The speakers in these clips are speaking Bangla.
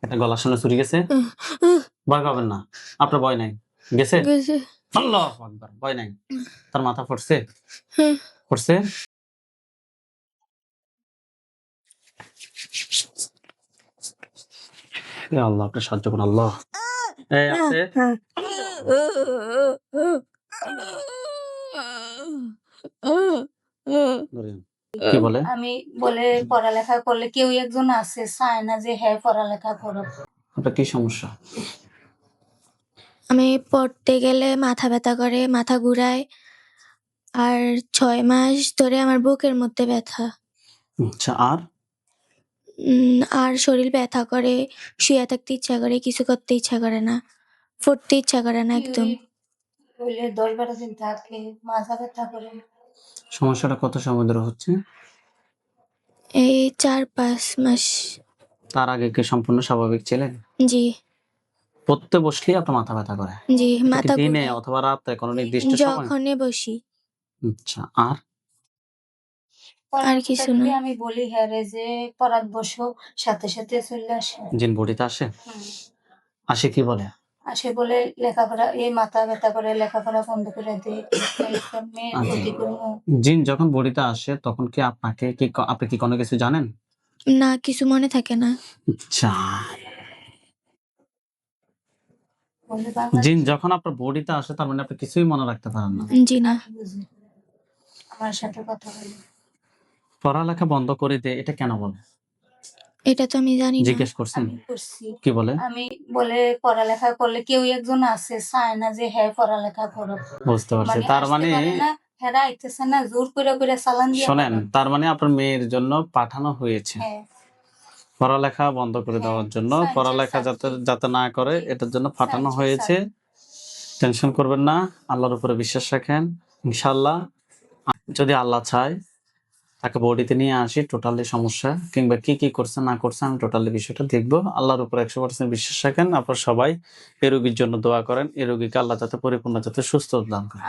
একটা গলার সামনে চুরি গেছে, ভয় পাবেন না, আপনার ভয় নাই। গেছে? আল্লাহু আকবার, ভয় নাই। তার মাথা ফটছে? ফটছে? এ আল্লাহ, আপনি সাহায্য করুন আল্লাহ। এই আছে ধরেন। কি বলে? আমি বলে পড়ালেখা করলে কেউ একজন আছে চায় না যে হ্যাঁ পড়ালেখা করো। আপনার কি সমস্যা? আমি পড়তে গেলে মাথা ব্যথা করে, মাথা ঘুরায়, আর 6 মাস ধরে আমার বুকের মধ্যে ব্যথা। আচ্ছা, আর আর শরীর ব্যথা করে, শুয়ে থাকতে ইচ্ছা করে, কিছু করতে ইচ্ছা করে না, পড়তে ইচ্ছা করে না একদম। বলে 10-12 দিন থাকে, মাথা ব্যথা করে। সমস্যাটা কত সময় ধরে হচ্ছে? এই 4-5 মাস। তার আগে কি সম্পূর্ণ স্বাভাবিক ছিলেন? জি পড়তে বসলেই আপনার মাথা ব্যথা করে? জি, এটা কি মাথা দিনে ঘুরায় অথবা রাতে কোনো নির্দিষ্ট সময়? যখনই বসি। আচ্ছা, আর আর কিছু না। যদি আমি বলি হ্যাঁ রে যে পড়াত বসো, সাথে সাথে চলে আসে। জিন বডিতে আসে? আসে কি বলে? আসে বলে লেখাপড়া, এই মাথা ব্যথা করে, লেখাপড়া বন্ধ করে দে, মেয়ের ক্ষতি করবো। জিন যখন বডিতে আসে তখন কি আপনাকে কি আপনি কি কোনো কিছু জানেন? না, কিছু মনে থাকে না। আচ্ছা, বলে বাংলা জিন যখন আপনার বডিতে আসে তার মানে আপনি কিছুই মনে রাখতে পারেন না। জি না। আমি বুঝি। আমার সাথে কথা বলি। পড়ালেখা বন্ধ করে দে, এটা কেন বলে? এটা তো আমি জানি না। জিজ্ঞেস করছেন? আমি করছি। কি বলে? আমি বলে পড়ালেখা করলে কেউ একজন আছে চায় না যে হ্যাঁ পড়ালেখা করো। বুঝতে পারছি। মানে তার আসতে মানে পারে না, হেরা আইতেছে না, জোর করে চালান দিয়ে শোনেন, পড়ায়। তার মানে আপনার মেয়ের জন্য পাঠানো হয়েছে হ্যাঁ পড়ালেখা বন্ধ করে দেওয়ার জন্য। পড়ালেখা যাতে যাতে না করে এটার জন্য পাঠানো হয়েছে। টেনশন করবেন না, আল্লাহর উপরে বিশ্বাস রাখেন, ইনশাআল্লাহ। যদি আল্লাহ চায় তাকে বডিতে নিয়ে আসি, টোটালি সমস্যা কিংবা কি কি করছে না করছে আমি টোটালি বিষয়টা দেখবো। আল্লাহর উপর 100% বিশ্বাস রাখেন। আপনার সবাই এই রোগীর জন্য দোয়া করেন, এই রোগীকে আল্লাহ যাতে পরিপূর্ণ যাতে সুস্থ দান করে।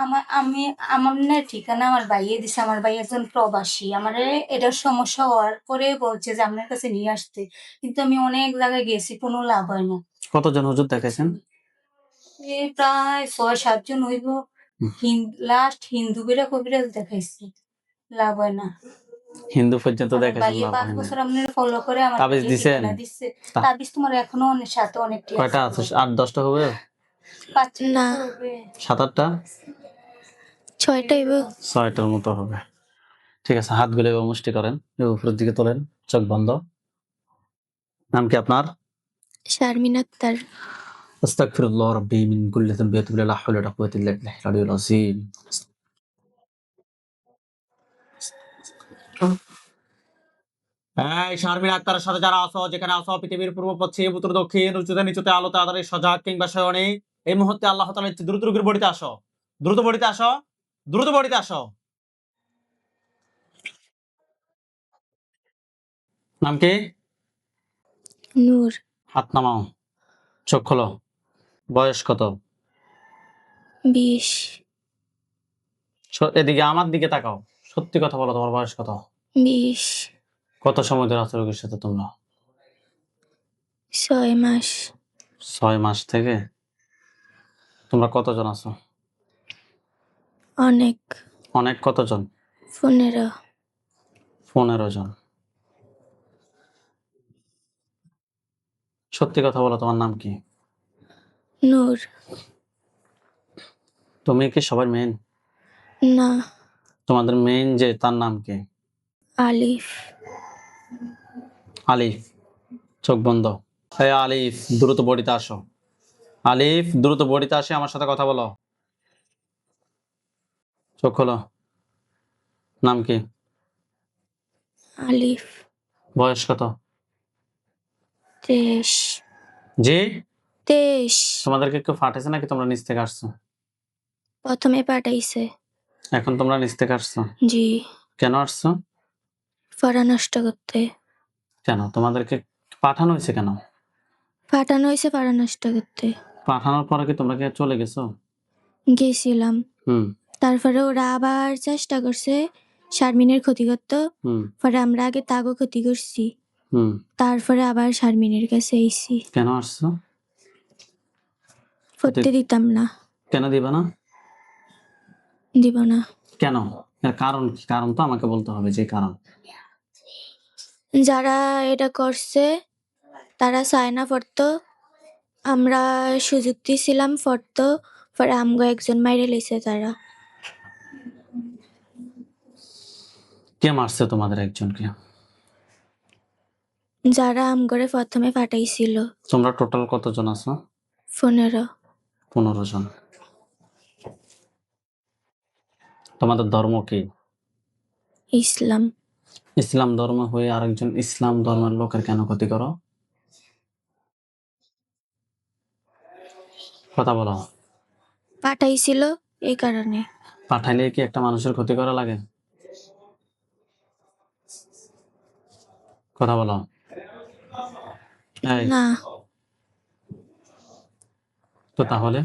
আমার না ঠিকানা আমার ভাইয়ে দিছে। আমার ভাই একজন প্রবাসী। আমারে এটার সমস্যা হওয়ার পরে বলছে যে আপনার কাছে নিয়ে আসতে, কিন্তু আমি অনেক জায়গায় গেছি, কোনো লাভ হয় না। কতজন হুজুর দেখাইছেন? এই প্রায় 6-7 জন হইব। লাস্ট হিন্দু কবিরাজ দেখাইছি, লাভ হয় না। হিন্দু পর্যন্ত আমার দেখাইছেন, ভাইয়ে লাভ 5 হয় না। বছর আপনার ফলো করে আমার তাবিজ ভাইয়ে দিছেন? ঠিকানা দিচ্ছে। তাবিজ তোমার এখনো অনেক সাথে অনেকটি কয়টা আছে? 8-10টা হবে? 5-6 না, হবে। 7-8টা? 6টা হইব। 6টার মতো হবে। ঠিক আছে, হাতগুলো এভাবে মুষ্টি করেন, উপরের দিকে তোলেন, চোখ বন্ধ। নাম কি আপনার? শারমিন আক্তার। আস্তাগফিরুল্লাহ রাব্বি মিন কুল্লি যানবি ওয়া আতুবু ইলাইহি, লা হাওলা ওয়ালা কুওয়াতা ইল্লা বিল্লাহিল আলিয়্যিল আযীম। এই শারমিন আক্তারের সাথে যারা আছো, যেখানে আছো, পৃথিবীর পূর্ব পশ্চিম উত্তর দক্ষিণ উচ্চতে নিচুতে আলোতে আঁধারে সজাগ কিংবা শয়নে, এই মুহূর্তে আল্লাহ তাআলা দ্রুত রোগীর বডিতে আসো, দ্রুত বডিতে আসো, দ্রুত বডিতে আসো। নাম কি? নূর। হাত নামাও, চোখ খোলো। বয়স কত? 20। এদিকে আমার দিকে তাকাও, সত্যি কথা বলো, তোমার বয়স কত? 20। কত সময় ধরে আছো রোগীর সাথে তোমরা? 6 মাস। 6 মাস থেকে? তোমরা কতজন আছো? অনেক। অনেক কতজন? 15। 15 জন। সত্যি কথা বলো, তোমার নাম কি? নূর। তুমি কি সবার মেন? না, তোমাদের মেন যে, তার নাম কি? আলিফ। আলিফ। চোখ বন্ধ। এই আলিফ, দ্রুত বডিতে আসো। আলিফ, দ্রুত বডিতে আসে আমার সাথে কথা বলো। চোখ খোলো। নাম কি? আলিফ। বয়স কত? 23। জি? 23। তোমাদেরকে কেউ পাঠাইছে নাকি তোমরা নিচ থেকে আসছো? প্রথমে পাঠাইছে। এখন তোমরা নিচ থেকে আসছো? জি। কেন আসছো? পড়া নষ্ট করতে। কেন তোমাদেরকে পাঠানো হয়েছে কেন? পাঠানো হয়েছে পড়া নষ্ট করতে। পাঠানোর পরে কি তোমরা কি চলে গেছো? গেছিলাম। তারপরে ওরা আবার চেষ্টা করছে শারমিনের ক্ষতি করতে। পরে আমরা আগে তাগো ক্ষতি করছি। হুম। তারপরে আবার শারমিনের কাছে আইছি। কেন আসছো? পড়তে দিতাম না। কেন দিবা না? দিব না। কেন? এর কারণ কি? কারণ তো আমাকে বলতে হবে যে কারণ। যারা এটা করছে তারা চায় না পড়তো। আমরা সুযোগ দিছিলাম পড়তো, পরে আমগো একজন মাইরে লইছে তারা। কে মারছে তোমাদের একজনকে? যারা আমগরে প্রথমে পাঠাইছিল। তোমরা টোটাল কতজন আছো? 15। 15 জন। তোমাদের ধর্ম কি? ইসলাম। ইসলাম ধর্ম হয়ে আরেকজন ইসলাম ধর্মের লোকের কেন ক্ষতি করো? কথা বলো। পাঠাইছিল এই কারণে। পাঠাইলে কি একটা মানুষের ক্ষতি করা লাগে? কথা বলো। এই, না। তো তাহলে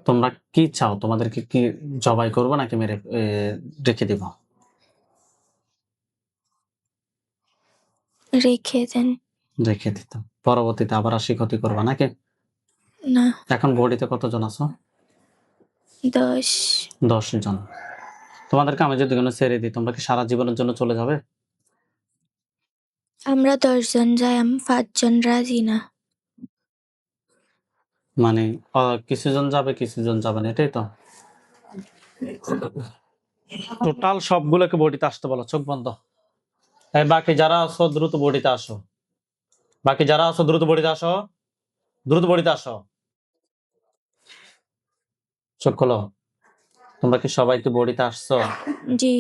তোমরা কি চাও? তোমাদেরকে কি জবাই করবো নাকি মেরে রেখে দিব? রেখে দেন। রেখে দিতাম, পরবর্তীতে আবার আসি ক্ষতি করবা নাকি? না। এখন বডিতে কতজন আছো? 10। 10 জন। তোমাদেরকে আমি যদি কোনো ছেড়ে দিই, তোমরা কি সারা জীবনের জন্য চলে যাবে? আমরা 10 জন যাই, 5 জন রাজি না। মানে কিছুজন যাবে, কিছুজন যাবে না, এটাই তো। টোটাল সবগুলোকে বডিতে আসতে বলো, চোখ বন্ধ। এই বাকি যারা আছো দ্রুত বডিতে আসো। বাকি যারা আছো দ্রুত বডিতে আসো। দ্রুত বডিতে আসো। চোখ খোলো। তোমরা কি সবাই কি বডিতে আসছো? জি।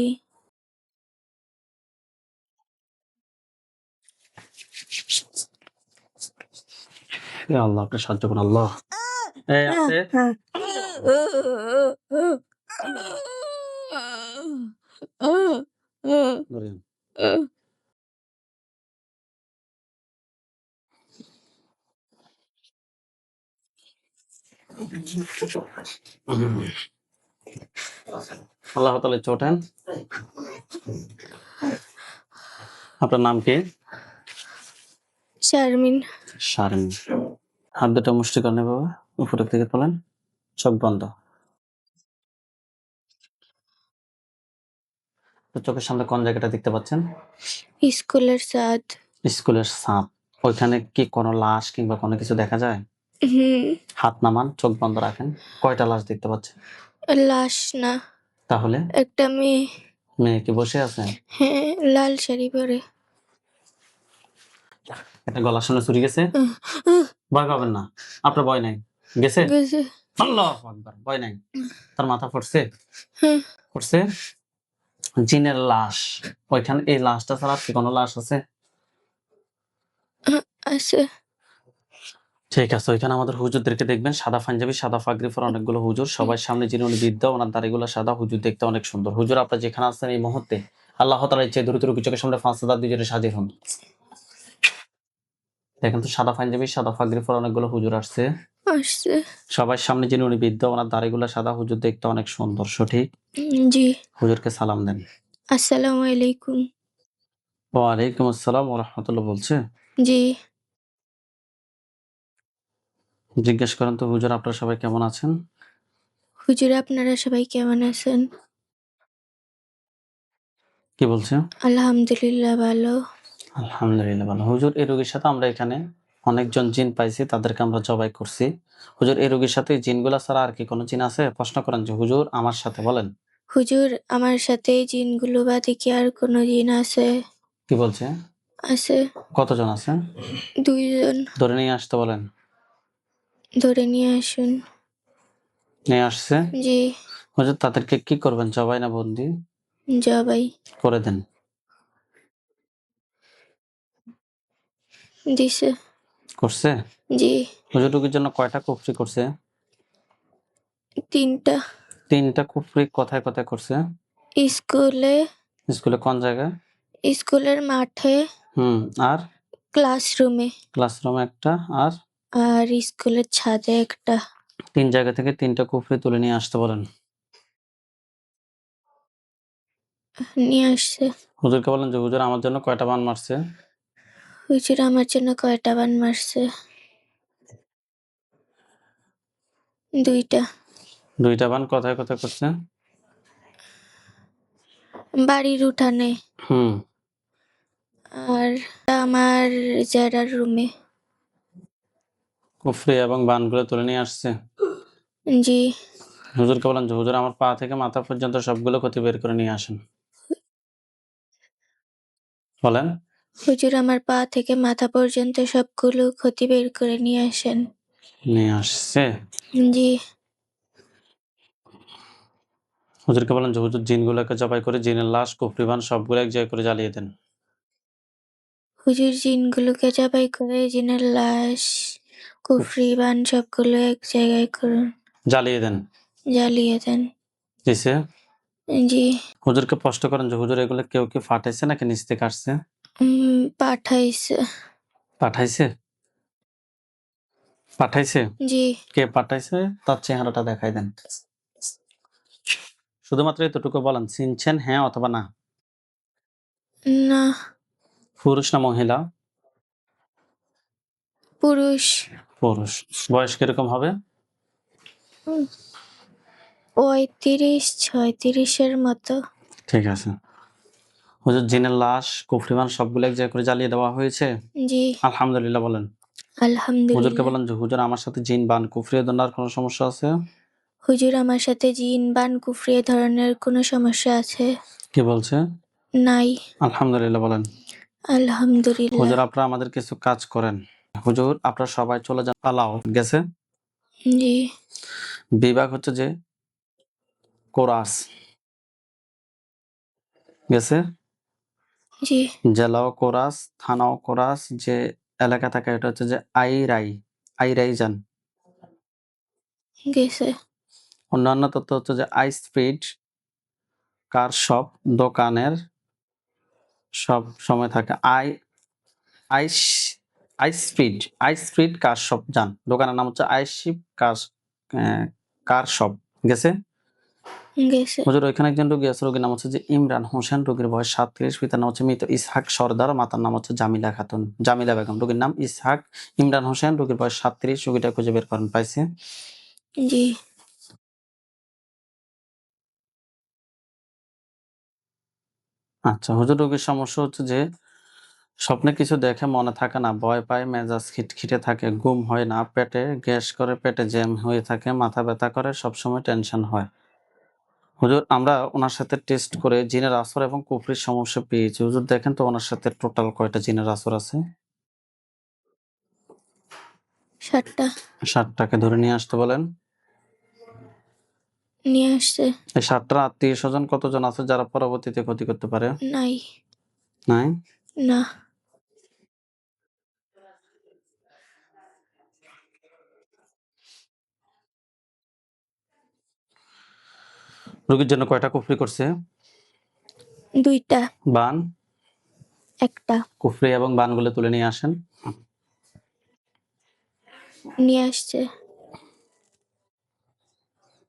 ইয়া আল্লাহ, আপনি সাহায্য করুন আল্লাহ। এই আছে। ধরেন। আল্লাহ তাআলা চোটেন। আপনার নাম কি? শারমিন। শারমিন। হাত দুটো মুষ্টি করে নেবে বাবা, উপরের দিকে তোলেন, চোখ বন্ধ। তো চোখের সামনে কোন জায়গাটা দেখতে পাচ্ছেন? স্কুলের ছাদ। স্কুলের ছাদ। ওইখানে কি কোনো লাশ কিংবা কোনো কিছু দেখা যায়? হুম। হাত নামান, চোখ বন্ধ রাখেন। কয়টা লাশ দেখতে পাচ্ছেন? লাশ না, তাহলে একটা মেয়ে। মেয়ে কি বসে আছে? হ্যাঁ, লাল শাড়ি পরে। এটা গলার সামনে চুরি গেছে? ভয় পাবেন না, আপনার ভয় নাই। গেছে? গেছে। আল্লাহু আকবার, ভয় নাই। তার মাথা ফুটছে? হ্যাঁ, ফুটছে। জিনের লাশ। ওইখানে এই লাশটা ছাড়া আর কি কোনো লাশ আছে? আছে। ঠিক আছে, ওইখানে আমাদের হুজুরদেরকে দেখবেন, সাদা পাঞ্জাবি, সাদা পাগড়ি পরা অনেকগুলো হুজুর, সবাই সামনে যিনি উনি বৃদ্ধ, ওনার দাড়িগুলো সাদা, হুজুর দেখতে অনেক সুন্দর। হুজুর আপনারা যেখানে আছেন এই মুহূর্তে আল্লাহ তাআলা ইচ্ছে দ্রুত রোগী চোখের সামনে 5,000 দিয়ে হাজির হন। দেখেন তো, সাদা পাঞ্জাবি, সাদা পাগড়ি পরা অনেকগুলো হুজুর আসছে। আসছে। সবাই সামনে যিনি উনি বৃদ্ধ, ওনার দাড়িগুলো সাদা, হুজুর দেখতে অনেক সুন্দর। সঠিক? জি। হুজুরকে সালাম দেন। আসসালামু আলাইকুম। ওয়ালাইকুম আসসালাম ওয়া রাহমাতুল্লাহ বলছে। জি। জিজ্ঞেস করেন তো হুজুর আপনারা সবাই কেমন আছেন? হুজুর, আপনারা সবাই কেমন আছেন? কি বলছে? আলহামদুলিল্লাহ ভালো। আলহামদুলিল্লাহ ভালো। হুজুর এই রোগীর সাথে আমরা এখানে অনেকজন জিন পাইছি, তাদেরকে আমরা জবাই করছি। হুজুর এই রোগীর সাথে জিনগুলা ছাড়া আর কি কোনো জিন আছে? প্রশ্ন করেন যে হুজুর আমার সাথে বলেন। হুজুর, আমার সাথে এই জিনগুলো বাদে কি আর কোনো জিন আছে? কি বলছে? আছে। কতজন আছে? 2 জন। ধরে নিয়ে আসতে বলেন। ধরে নিয়ে আসুন। নিয়ে আসছে। জি। হুজুর তাদেরকে কি করবেন, জবাই না বন্দি? জবাই। করে দেন। দিছে। করছে? জি। হুজুর রোগীর জন্য কয়টা কুফরি করছে? 3টা। 3টা কুফরি কোথায় কোথায় করছে? স্কুলে, স্কুলে কোন জায়গায়? স্কুলের মাঠে, হুম। আর? ক্লাসরুমে, ক্লাসরুমে একটা, আর? আর স্কুলের ছাদে একটা। 3 জায়গা থেকে 3টা কুফরি তুলে নিয়ে আসতে বলেন। নিয়ে আসছে। হুজুরকে বলেন যে হুজুর আমার জন্য কয়টা বান মারছে? হুজুর আমার জন্য কয়টা বান মারছে? 2টা। 2টা বান কোথায় কোথায় করছে? বাড়ির উঠানে হুম। আর আমার জ্যাঠার রুমে। কুফরি এবং বানগুলো তুলে নিয়ে আসছে। জি। হুজুরকে বলেন যে হুজুর আমার পা থেকে মাথা পর্যন্ত সবগুলো ক্ষতি বের করে নিয়ে আসেন। বলেন। হুজুর আমার পা থেকে মাথা পর্যন্ত সবগুলো ক্ষতি বের করে নিয়ে আসেন। নিয়ে আসছে। জি। হুজুরকে বলেন যে হুজুর জিনগুলোকে জবাই করে জিনের লাশ, কুফরি বান সবগুলো এক জায়গায় করে জ্বালিয়ে দেন। হুজুর জিনগুলোকে জবাই করে জিনের লাশ, কুফরি বান সবগুলো এক জায়গায় করে জ্বালিয়ে দেন। জ্বালিয়ে দেন। দিছে। জি। হুজুরকে প্রশ্ন করেন যে হুজুর এগুলো কেউ কি ফাটাইছে নাকি নিচ থেকে আসছে? পাঠাইছে। পাঠাইছে? পাঠাইছে? জি। কে পাঠাইছে তার চেহারাটা দেখাই দেন। শুধুমাত্র এতটুকু বলেন, চিনছেন হ্যাঁ অথবা না? না। পুরুষ না মহিলা? পুরুষ। পুরুষ। বয়স কিরকম হবে? 35-36 মতো। ঠিক আছে। হুজুর জিনের লাশ, কুফরি বান সবগুলো এক জায়গায় করে জ্বালিয়ে দেওয়া হয়েছে? জি। আলহামদুলিল্লাহ বলেন। হুজুরকে আলহামদুলিল্লাহ। বলেন যে হুজুর আমার সাথে জিন বান কুফরি এ ধরনের আর কোনো সমস্যা আছে? হুজুর আমার সাথে জিন বান কুফরি এ ধরনের কোনো সমস্যা আছে? কি বলছে? নাই। আলহামদুলিল্লাহ বলেন। আলহামদুলিল্লাহ। হুজুর আপনারা আমাদের কিছু কাজ করেন। হুজুর আপনারা সবাই চলে যান। পালাও গেছে। জি। বিভাগ হচ্ছে যে কোরাস গেছে। জি। জেলাও কোরাস, থানাও কোরাস, যে এলাকা থাকে এটা হচ্ছে যে আইরাই। আইরাই যান। গেছে। অন্যান্য তথ্য হচ্ছে যে আইসফিড কার শপ দোকানের সব সময় থাকে। আইস আইসফিড আইসফিড কার শপ যান। দোকানের নাম হচ্ছে আইসফিড কার শপ গেছে। গেছে। হুজুর ওইখানে একজন রোগী আছে, রোগীর নাম হচ্ছে যে ইমরান হোসেন, রোগীর বয়স 37, পিতার নাম হচ্ছে মৃত ইসহাক সর্দার, মাতার নাম হচ্ছে জামিলা খাতুন, জামিলা বেগম। রোগীর নাম ইসহাক ইমরান হোসেন, রোগীর বয়স 37, রোগীটা খুঁজে বের করেন। পাইছে? জি। আচ্ছা হুজুর রোগীর সমস্যা হচ্ছে যে স্বপ্নে কিছু দেখে মনে থাকে না, ভয় পায়, মেজাজ খিটখিটে থাকে, ঘুম হয় না, পেটে গ্যাস করে, পেটে জ্যাম হয়ে থাকে, মাথা ব্যথা করে, সবসময় টেনশন হয়। হুজুর আমরা ওনার সাথে টেস্ট করে জিনের আসর এবং কুফরির সমস্যা পেয়েছি। হুজুর দেখেন তো ওনার সাথে টোটাল কয়টা জিনের আসর আছে? 7টা। 7টাকে ধরে নিয়ে আসতে বলেন। নিয়ে আসছে। এই 7টার আত্মীয় স্বজন কতজন আছে যারা পরবর্তীতে ক্ষতি করতে পারে? নাই। নাই? না। রোগীর জন্য কয়টা কুফরি করছে? 2টা। বান? 1টা। কুফরি এবং বানগুলো তুলে নিয়ে আসেন। নিয়ে আসছে।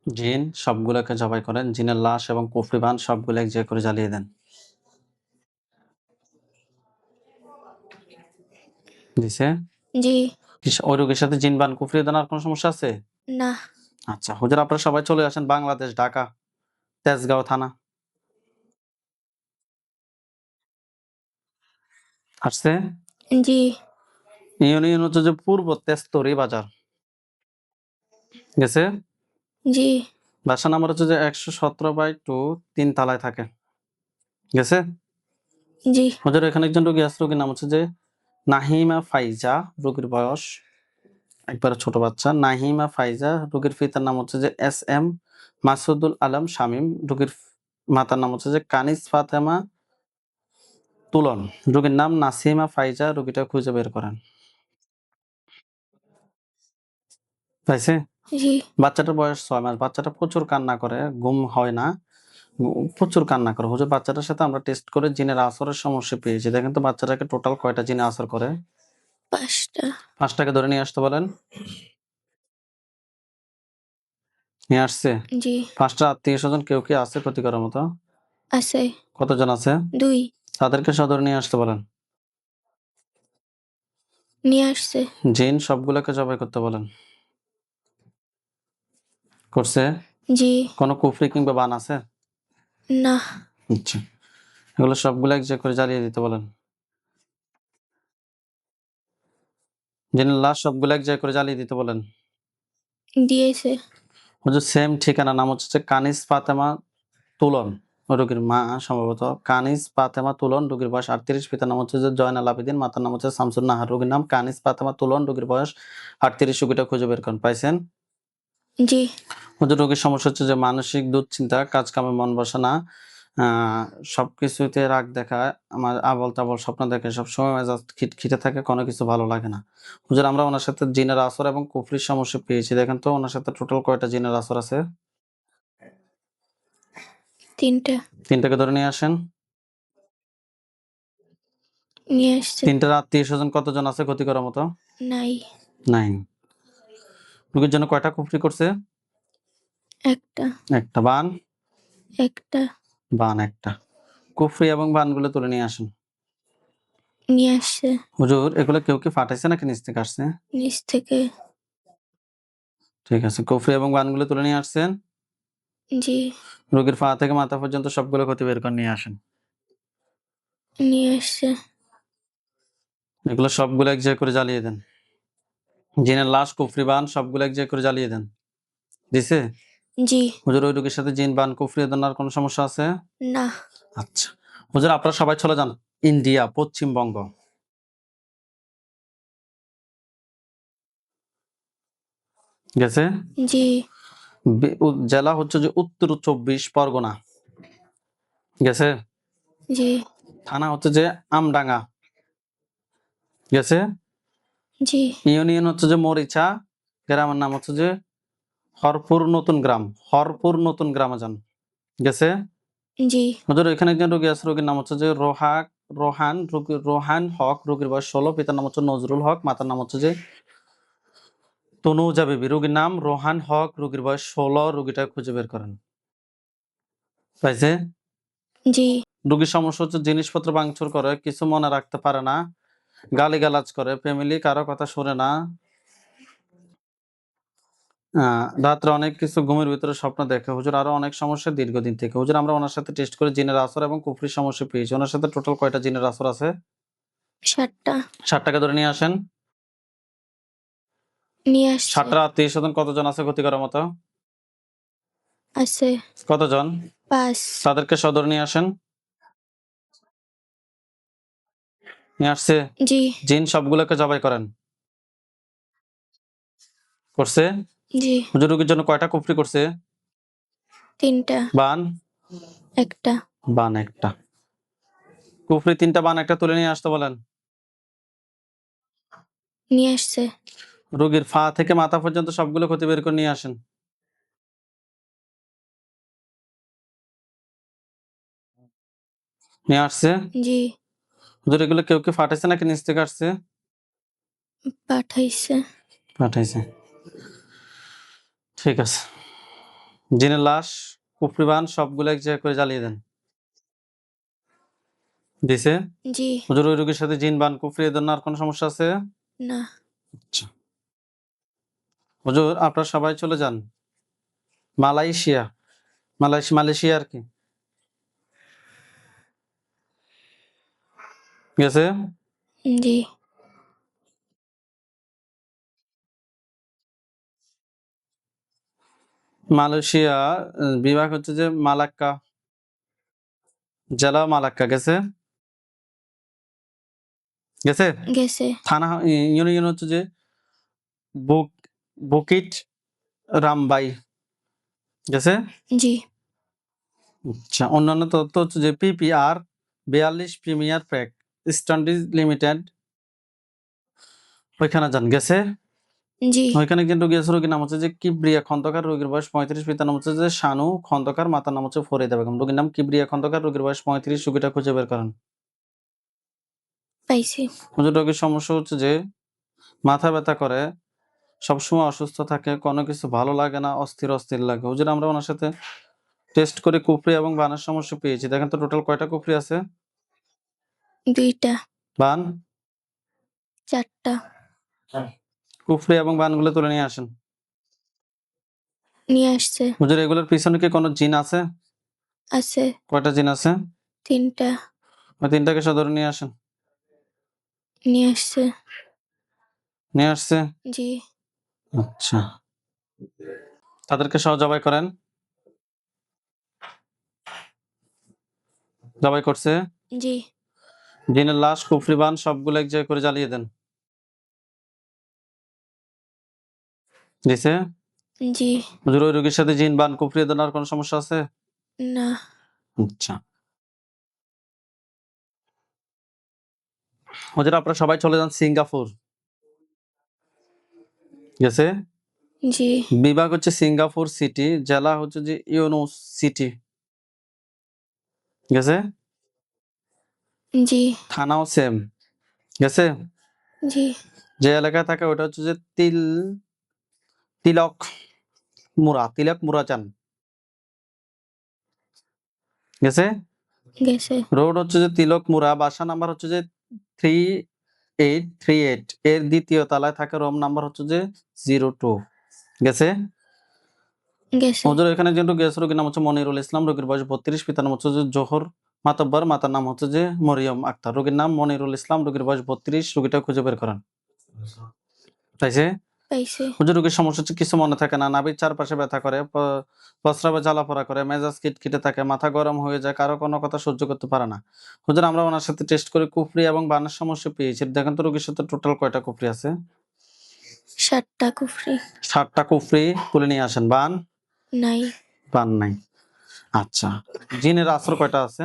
জিন সবগুলোকে জবাই করেন। জিনের লাশ এবং কুফরি বান সবগুলো এক জায়গায় করে জ্বালিয়ে দেন। দিছে? জি। ওই রোগীর সাথে জিন বান কুফরি দেন আর কোনো সমস্যা আছে? না। আচ্ছা হুজুর আপনারা সবাই চলে আসেন বাংলাদেশ, ঢাকা, তেজগাঁও থানা। আসছে? জি। ইউনিয়ন হচ্ছে যে পূর্ব তেস্তরি বাজার গেছে। জি। বাসা নাম্বার হচ্ছে যে 117/2, 3 তলায় থাকে গেছে। জি। হুজুর এখানে একজন রোগী আছে, রোগীর নাম হচ্ছে যে নাহিমা ফাইজা, রোগীর বয়স একবারে ছোট বাচ্চা। নাহিমা ফাইজা, রোগীর পিতার নাম হচ্ছে যে SM মাসুদুল আলম শামীম, রোগীর মাতার নাম হচ্ছে যে কানিস ফাতেমা তুলন, রোগীর নাম নাসিমা ফাইজা। রোগীটা খুঁজে বের করেন। পাইছে? জি। বাচ্চাটার বয়স 6 মাস। বাচ্চাটা প্রচুর কান্না করে, ঘুম হয় না, প্রচুর কান্না করে। হুজুর বাচ্চাটার সাথে আমরা টেস্ট করে জিনের আসরের সমস্যা পেয়েছি। দেখেন তো বাচ্চাটাকে টোটাল কয়টা জিনে আসর করে? 5টা। 5টাকে ধরে নিয়ে আসতে বলেন। নিয়ে আসছে? জি। 5টা আত্মীয় স্বজন কেউ কি আছে ক্ষতি করার মতো? আছে কতজন আছে? 2 তাদেরকে সদর নিয়ে আসতে বলেন। নিয়ে আসছে। জিন সবগুলোকে জবাই করতে বলেন। করছে? জি। কোনো কুফরি কিংবা বান আছে? না। আচ্ছা, এগুলো সবগুলো এক জায়গায় করে জ্বালিয়ে দিতে বলেন। জিনের লাশ সবগুলো এক জায়গায় করে জ্বালিয়ে দিতে বলেন। দিয়েছে। হুজুর সেম ঠিকানা, নাম হচ্ছে কানিস ফাতেমা তুলন, রোগীর মা সম্ভবত কানিস ফাতেমা তুলন, রোগীর বয়স 38, পিতার নাম হচ্ছে যে জয়নাল আবেদিন, মাতার নাম হচ্ছে শামসুন নাহার। রোগীর নাম কানিস ফাতেমা তুলন, রোগীর বয়স 38। রোগীটা খুঁজে বের করেন। পাইছেন? জি। হুজুর রোগীর সমস্যা হচ্ছে যে মানসিক দুশ্চিন্তা, কাজ কামে মন বসে না, সবকিছুতে রাগ দেখায়, আমার আবল তাবল স্বপ্ন দেখে, সবসময় মেজাজ খিটখিটে থাকে, কোনো কিছু ভালো লাগে না। হুজুর আমরা ওনার সাথে জিনের আসর এবং কুফরির সমস্যা পেয়েছি। দেখেন তো ওনার সাথে টোটাল কয়টা জিনের আসর আছে? 3টা। 3টাকে ধরে নিয়ে আসেন। নিয়ে আসছে। 3টার আত্মীয় স্বজন কতজন আছে ক্ষতি করার মতো? নাই। নাই। রোগীর জন্য কয়টা কুফরি করছে? একটা। একটা। বান? একটা। বান একটা। কুফরি এবং বানগুলো তুলে নিয়ে আসেন। নিয়ে আসছে। হুজুর এগুলো কেউ কি ফাটাইছে নাকি নিচ থেকে আসছে? নিচ থেকে। ঠিক আছে, কুফরি এবং বানগুলো তুলে নিয়ে আসছেন। জি। রোগীর পা থেকে মাথা পর্যন্ত সবগুলো ক্ষতি বের করে নিয়ে আসেন। নিয়ে আসছে। এগুলো সবগুলো এক জায়গায় করে জ্বালিয়ে দেন। জিনের লাশ, কুফরি, বান সবগুলো এক জায়গায় করে জ্বালিয়ে দেন। দিছে? জি। হুজুর ওই রোগীর সাথে জিন, বান, কুফরি আর কোনো সমস্যা আছে? না। আচ্ছা, হুজুর আপনারা সবাই চলে যান ইন্ডিয়া, পশ্চিমবঙ্গ। গেছে? জি। জেলা হচ্ছে যে উত্তর 24 পরগনা। গেছে? জি। থানা হচ্ছে যে আমডাঙ্গা। গেছে? জি। ইউনিয়ন হচ্ছে যে মরিচা, গ্রামের নাম হচ্ছে যে হরপুর নতুন গ্রাম। হরপুর নতুন গ্রামে যান। গেছে? জি। হুজুর এখানে একজন রোগী আছে, রোগীর নাম হচ্ছে যে রোহান হক, রোগীর বয়স 16, পিতার নাম হচ্ছে নজরুল হক, মাতার নাম হচ্ছে যে তনুজা বিবি। রোগীর নাম রোহান হক, রোগীর বয়স 16। রোগীটা খুঁজে বের করেন। পাইছে? জি। রোগীর সমস্যা হচ্ছে জিনিসপত্র ভাঙচুর করে, কিছু মনে রাখতে পারে না, গালিগালাজ করে, ফ্যামিলি কারো কথা শুনে না, রাত্রে অনেক কিছু ঘুমের ভিতরে স্বপ্ন দেখে। হুজুর আরো অনেক সমস্যা দীর্ঘদিন থেকে। হুজুর আমরা ওনার সাথে টেস্ট করে জিনের আসর এবং কুফরির সমস্যা পেয়েছি। ওনার সাথে টোটাল কয়টা জিনের আসর আছে? 7টা। 7টাকে ধরে নিয়ে আসেন। নিয়ে আসছে। 7টার আত্মীয় স্বজন কতজন আছে ক্ষতি করার মতো? আছে কতজন? 5। তাদেরকে সদর নিয়ে আসেন। নিয়ে আসছে? জি। জিন সবগুলোকে জবাই করেন। করছে? জি। হুজুর রোগীর জন্য কয়টা কুফরি করছে? 3টা। বান? একটা। বান একটা। কুফরি 3টা, বান একটা তুলে নিয়ে আসতে বলেন। নিয়ে আসছে। রোগীর পা থেকে মাথা পর্যন্ত সবগুলো ক্ষতি বের করে নিয়ে আসেন। নিয়ে আসছে? জি। হুজুর এগুলো কেউ কি ফাটাইছে নাকি নিচ থেকে আসছে? পাঠাইছে। পাঠাইছে। ঠিক আছে, জিনের লাশ, কুফরি, বান সবগুলো এক জায়গায় করে জ্বালিয়ে দেন। দিছে? জি। হুজুর ওই রোগীর সাথে জিন, বান, কুফরি এদের আর কোনো সমস্যা আছে? না। আচ্ছা, হুজুর আপনারা সবাই চলে যান মালয়েশিয়া। মালয়েশিয়া আর কি। গেছে? জি। মালয়েশিয়া বিভাগ হচ্ছে যে মালাক্কা, জেলা মালাক্কা। গেছে? গেছে? গেছে। থানা ইউনিয়ন হচ্ছে যে বুক বুকিট রামবাই। গেছে? জি। আচ্ছা, অন্যান্য তথ্য হচ্ছে যে পিপিআর 42 প্রিমিয়ার প্যাক স্ট্যান্ডিজ লিমিটেড, ওইখানে যান। গেছে? জি। ওইখানে একজন রোগী আছে, রোগীর নাম হচ্ছে যে কিবরিয়া খন্দকার, রোগীর বয়স 35, পিতার নাম হচ্ছে যে শানু খন্দকার, মাতার নাম হচ্ছে ফরিদা বেগম। রোগীর নাম কিবরিয়া খন্দকার, রোগীর বয়স 35। রোগীটা খুঁজে বের করেন। পাইছি। হুজুর রোগীর সমস্যা হচ্ছে যে মাথা ব্যথা করে, সবসময় অসুস্থ থাকে, কোনো কিছু ভালো লাগে না, অস্থির অস্থির লাগে। হুজুর আমরা ওনার সাথে টেস্ট করে কুফরি এবং বানের সমস্যা পেয়েছি। দেখেন তো টোটাল কয়টা কুফরি আছে? 2টা, বান, 4টা। কুফরি এবং বানগুলো তুলে নিয়ে আসেন। নিয়ে আসছে। হুজুর এগুলোর পিছনে কি কোনো জিন আছে? আছে। কয়টা জিন আছে? 3টা। ওই তিনটাকে সদরে নিয়ে আসেন। নিয়ে আসছে। নিয়ে আসছে? জি। আচ্ছা, তাদেরকে সহ জবাই করেন। জবাই করছে? জি। জিনের লাশ, কুফরি, বান সবগুলো এক জায়গায় করে জ্বালিয়ে দেন। দিছে? জি। হুজুর ওই রোগীর সাথে জিন, বান, কুফরি দেওয়ার কোনো সমস্যা আছে? না। আচ্ছা, হুজুর আপনারা সবাই চলে যান সিঙ্গাপুর। গেছে? জি। বিভাগ হচ্ছে সিঙ্গাপুর সিটি, জেলা হচ্ছে যে ইউনুস সিটি। গেছে? জি। থানাও সেম। গেছে? জি। যে এলাকায় থাকে ওটা হচ্ছে যে তিলক তিলক মুরাচান। গেছে? গেছে। রোড হচ্ছে যে তিলক মুরা, বাসা নাম্বার হচ্ছে যে 3838, এর দ্বিতীয় তলায় থাকে, রুম নাম্বার হচ্ছে যে 02। গেছে? গেছে। হুজুর এখানে একজন রোগী আছে, রোগীর নাম হচ্ছে মনিরুল ইসলাম, রোগীর বয়স 32, পিতার নাম হচ্ছে যে জোহর মাতব্বর, মাতার নাম হচ্ছে যে মরিয়ম আক্তার। রোগীর নাম মনিরুল ইসলাম, রোগীর বয়স 32, রোগীটা খুঁজে বের করেন। তাইছে? পাইছে। হুজুর রোগীর সমস্যা হচ্ছে কিছু মনে থাকে না, নাভির চারপাশে ব্যথা করে, প্রস্রাবে জ্বালাপোড়া করে, মেজাজ খিটখিটে থাকে, মাথা গরম হয়ে যায়, কারো কোনো কথা সহ্য করতে পারে না। হুজুর আমরা ওনার সাথে টেস্ট করে কুফরি এবং বানের সমস্যা পেয়েছি। দেখেন তো রোগীর সাথে টোটাল কয়টা কুফরি আছে? 7টা কুফরি। 7টা কুফরি তুলে নিয়ে আসেন। বান? নাই। বান নাই। আচ্ছা, জিনের আসর কয়টা আছে?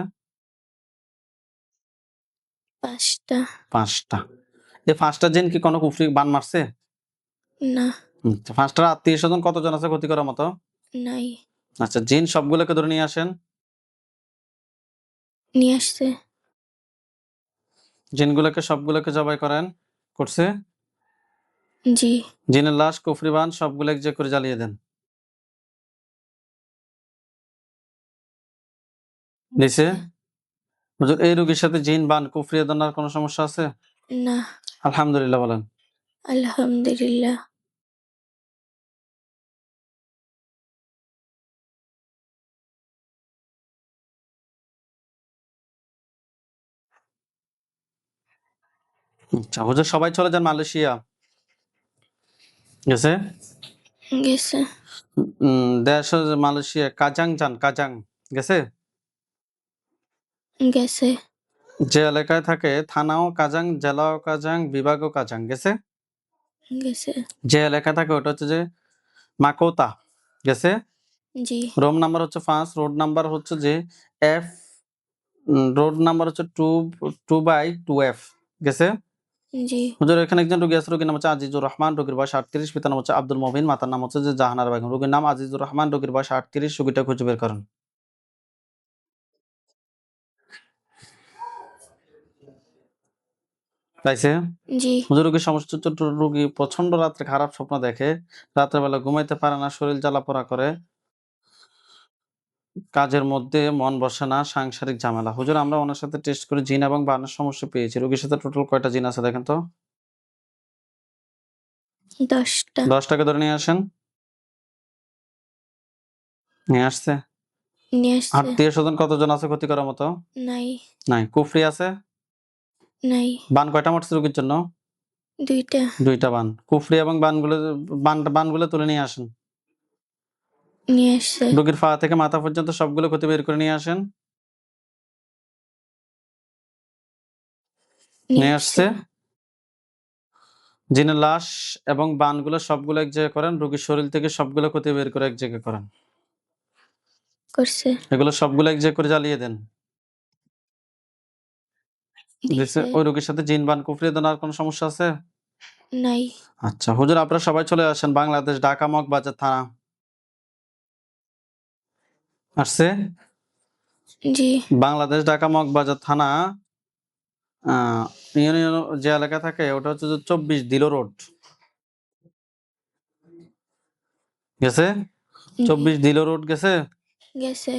5টা। 5টা। এই 5টা জিন কি কোনো কুফরি বান মারছে? না। আচ্ছা, 5টার আত্মীয় স্বজন কতজন আছে ক্ষতি করার মতো? নাই। আচ্ছা, জিন সবগুলোকে ধরে নিয়ে আসেন। নিয়ে আসছে। জিনগুলোকে সবগুলোকে জবাই করেন। করছে? জি। জিনের লাশ, কুফরি, বান সবগুলো এক জায়গায় করে জ্বালিয়ে দেন। দিছে? হুজুর এই রোগীর সাথে জিন, বান, কুফরি দেওয়ার কোনো সমস্যা আছে? না। আলহামদুলিল্লাহ বলেন। আলহামদুলিল্লাহ। আচ্ছা হুজুর সবাই চলে যান মালয়েশিয়া। গেছে? গেছে। দেশ হচ্ছে মালয়েশিয়া, কাজাং যান, কাজাং। গেছে? গেছে। যে এলাকায় থাকে থানাও কাজাং, জেলাও কাজাং, বিভাগও কাজাং। গেছে? গেছে। যে এলাকায় থাকে ওটা হচ্ছে যে মাকোতা। গেছে? জি। রুম নাম্বার হচ্ছে 5, রোড নাম্বার হচ্ছে যে এফ, রোড নাম্বার হচ্ছে 2/2F। গেছে? জি। হুজুর এখানে একজন রোগী আছে, রোগীর নাম হচ্ছে আজিজুর রহমান, রোগীর বয়স 38, পিতার নাম হচ্ছে আব্দুল মবিন, মাতার নাম হচ্ছে যে জাহানারা বেগম। রোগীর নাম আজিজুর রহমান, রোগীর বয়স 38, রোগীটা খুঁজে বের করেন। তাইছে? জি। হুজুর রোগীর সমস্যা হচ্ছে রোগী প্রচন্ড রাত্রে খারাপ স্বপ্ন দেখে, রাতের বেলা ঘুমাইতে পারে না, শরীর জ্বালাপোড়া করে, কাজের মধ্যে মন বসে না, সাংসারিক ঝামেলা। হুজুর আমরা ওনার সাথে টেস্ট করে জিন এবং বানের সমস্যা পেয়েছি। রোগীর সাথে টোটাল কয়টা জিন আছে দেখেন তো? 10টা। 10টাকে ধরে নিয়ে আসেন। নিয়ে আসছে? নিয়ে আসছে। আত্মীয় স্বজন কতজন আছে ক্ষতি করার মতো? নাই। নাই। কুফরি আছে? নাই। বান কয়টা মারছে রোগীর জন্য? 2টা। 2টা বান। কুফরি এবং বানগুলো তুলে নিয়ে আসেন। নিয়ে আসছে। রোগীর পা থেকে মাথা পর্যন্ত সবগুলো ক্ষতি বের করে নিয়ে আসেন। নিয়ে নিয়ে আসছে। আসছে? জিনের লাশ এবং বানগুলো সবগুলো এক জায়গায় করেন, রোগীর শরীর থেকে সবগুলো ক্ষতি বের করে এক জায়গায় করেন। করছে। এগুলো সবগুলো এক জায়গায় করে জ্বালিয়ে দেন। দিছে। ওই রোগীর সাথে জিন, বান, কুফরি দেওয়ার কোনো সমস্যা আছে? নাই। আচ্ছা হুজুর আপনারা সবাই চলে আসেন বাংলাদেশ, ঢাকা মগবাজার থানা। আসছে? জি। বাংলাদেশ ঢাকা মগবাজার থানা, ইউনিয়ন যে এলাকা থাকে ওটা হচ্ছে যে 24 দিলো রোড। গেছে? জি। 24 দিলো রোড। গেছে? গেছে।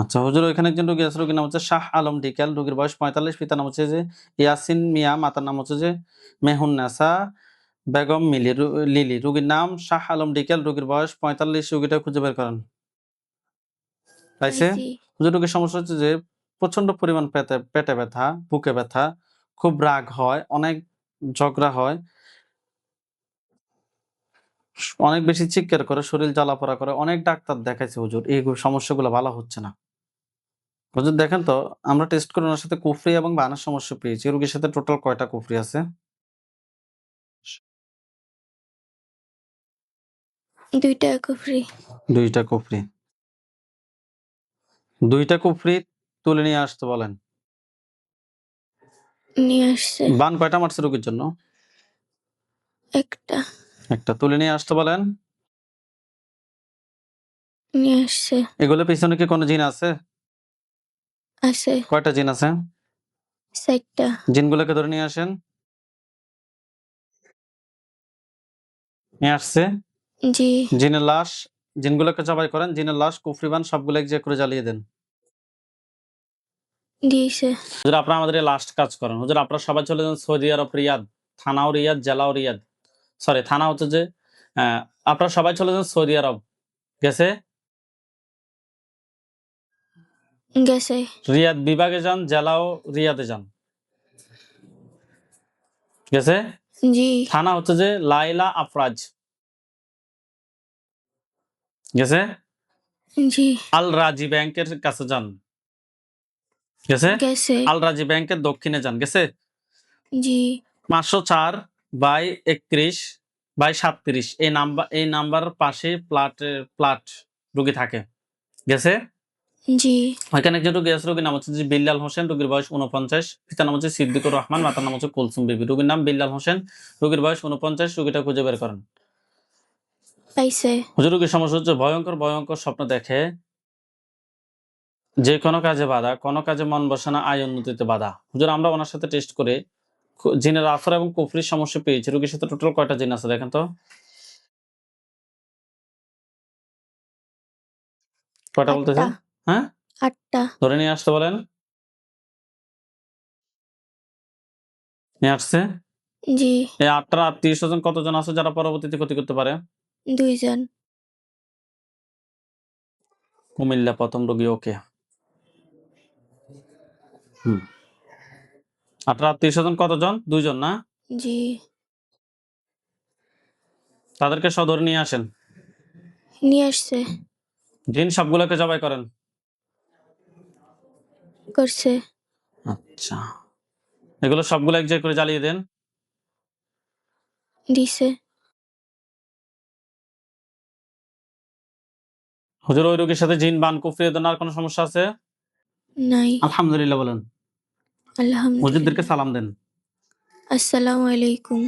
আচ্ছা হুজুর, ওইখানে একজন রোগী আছে, রোগীর নাম হচ্ছে শাহ আলম ডিকেল, রোগীর বয়স 45, পিতার নাম হচ্ছে যে ইয়াসিন মিয়া, মাতার নাম হচ্ছে যে মেহুন্নেসা বেগম লিলি। রোগীর নাম শাহ আলম ডিকেল, রোগীর বয়স 45, রোগীটা খুঁজে বের করেন। পাইছে? পাইছি। হুজুর, রোগীর সমস্যা হচ্ছে যে প্রচন্ড পরিমাণ পেটে ব্যথা, বুকে ব্যথা, খুব রাগ হয়, অনেক ঝগড়া হয়, অনেক বেশি চিৎকার করে, শরীর জ্বালাপোড়া করে, অনেক ডাক্তার দেখাইছে হুজুর, এই সমস্যাগুলো ভালো হচ্ছে না। হুজুর দেখেন তো, আমরা টেস্ট করে ওনার সাথে কুফরি এবং বানের সমস্যা পেয়েছি। রোগীর সাথে টোটাল কয়টা কুফরি আছে? 2টা কুফরি। 2টা কুফরি। 2টা কুফরি তুলে নিয়ে আসতে বলেন। নিয়ে আসছে। বান কয়টা মারছে রোগীর জন্য? একটা। একটা। তুলে নিয়ে আসতে বলেন। নিয়ে আসছে। এগুলোর পিছনে কি কোনো জিন আছে? আছে। কয়টা জিন আছে? 4টা। জিনগুলোকে ধরে নিয়ে আসেন। নিয়ে আসছে। জি। জিনের লাশ, জিনগুলোকে জবাই করেন, জিনের লাশ, কুফরি বান সবগুলো এক জায়গায় করে জ্বালিয়ে দেন। দিয়েছে। হুজুর আপনারা আমাদের লাস্ট কাজ করেন। হুজুর আপনারা সবাই চলে যান সৌদি আরব রিয়াদ, থানাও রিয়াদ, জেলাও রিয়াদ। সরি, থানা হচ্ছে যে আপনারা সবাই চলে যান সৌদি আরব। গেছে? গেছে। রিয়াদ বিভাগে যান, জেলাও রিয়াদে যান। গেছে? জি। থানা হচ্ছে যে লাইলা আফরাজ। গেছে? জি। আল রাজি ব্যাংকের কাছে যান। গেছে? গেছে। আল রাজি ব্যাংকের দক্ষিণে যান। গেছে? জি। 504/31/37 এই নাম্বার পাশে প্লাট রোগী থাকে। গেছে? জি। ওইখানে একজন রোগী আছে, রোগীর নাম হচ্ছে যে বিল্লাল হোসেন, রোগীর বয়স 49, পিতার নাম হচ্ছে সিদ্দিকুর রহমান, মাতার নাম হচ্ছে কুলসুম বিবি। রোগীর নাম বিল্লাল হোসেন, রোগীর বয়স 49, রোগীটা খুঁজে বের করেন। পাইছে। হুজুর, রোগীর সমস্যা হচ্ছে ভয়ঙ্কর ভয়ঙ্কর স্বপ্ন দেখে, যে কোনো কাজে বাধা, কোনো কাজে মন বসে না, আয় উন্নতিতে বাধা। হুজুর আমরা ওনার সাথে টেস্ট করে জিনের আসর এবং কুফরির সমস্যা পেয়েছি। রোগীর সাথে টোটাল কয়টা জিন আছে দেখেন তো? কয়টা 8টা। বলতেছে? হ্যাঁ, 8টা। ধরে নিয়ে আসতে বলেন। নিয়ে আসছে। জি। এই 8টার আত্মীয় স্বজন কতজন আছে যারা পরবর্তীতে ক্ষতি করতে পারে? 2 জন। কুমিল্লা প্রথম রোগী। ওকে। হুম। 8টার আত্মীয় স্বজন কতজন? 2 জন না? জি। তাদেরকে সহ ধরে নিয়ে আসেন। নিয়ে আসছে। জিন সবগুলোকে জবাই করেন। করছে। আচ্ছা, এগুলো সবগুলো এক জায়গায় করে জ্বালিয়ে দেন। দিছে। হুজুর ওই রোগীর সাথে জিন বান কুফরি আর কোনো সমস্যা আছে? নাই। আলহামদুলিল্লাহ বলেন। হুজুরদেরকে আলহামদুলিল্লাহ। সালাম দেন। আসসালামু আলাইকুম।